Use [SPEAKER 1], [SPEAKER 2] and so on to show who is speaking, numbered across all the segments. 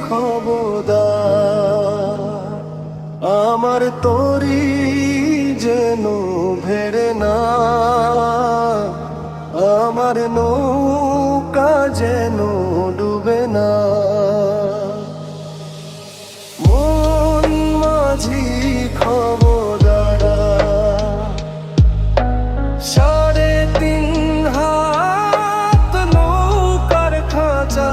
[SPEAKER 1] খবরদার, আমার তরি যেন ভেড়ে না, আমার নৌকা যেন ডুবে না। মন মাঝি খবরদার, 3.5 হাত নৌকার খাঁচা,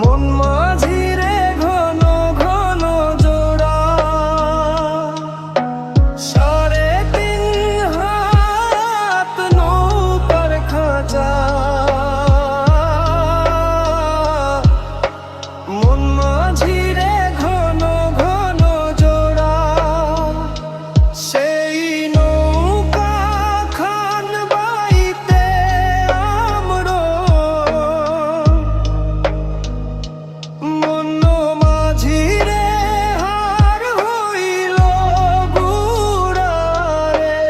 [SPEAKER 1] মন মাঝি রে ঘন ঘন জোড়া, 3.5 হাত নৌকার খাঁচা, মন মাঝি রে ঘন ঘন জোড়া। সেই নৌকা খান বাইতে আমরো, মন মাঝি রে হার হইল গুড়া রে।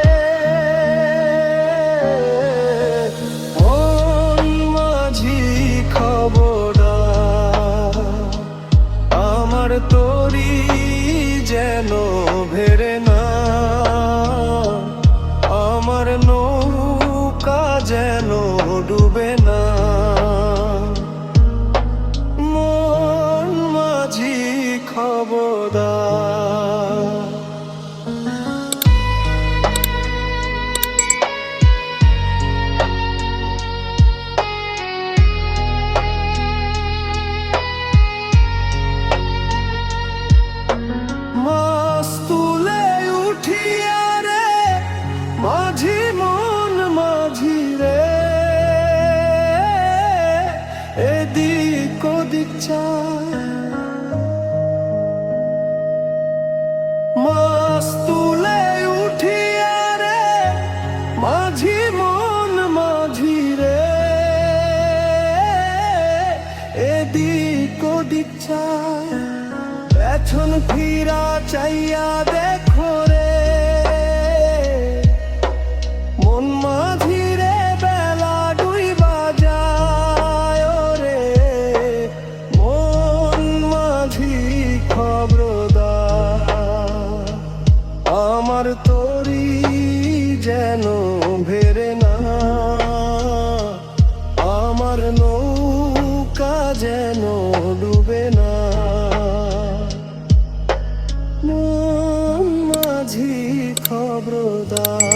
[SPEAKER 1] মন মাঝি খবরদার, আমার তরি যেন ভেড়ে না, আমার নৌকা যেন ডুবে না। মন মাঝি খবরদার। মাছ তুলে উঠিয়া রে মাঝি, মন মাঝি রে, এদিক ওদিক চায়। মাছ তুলে উঠিয়া রে মাঝি, মন মাঝি রে, এদিক ওদিক চায়। পেছন ফিরা চাইয়া দেখো রে, মন মাঝি রে বেলা ডুইবা যায় রে। মন মাঝি খবরদার, আমার তরি যেন ভেড়ে না, আমার নৌকা যেন ডুবে না। মন মাঝি খবরদার।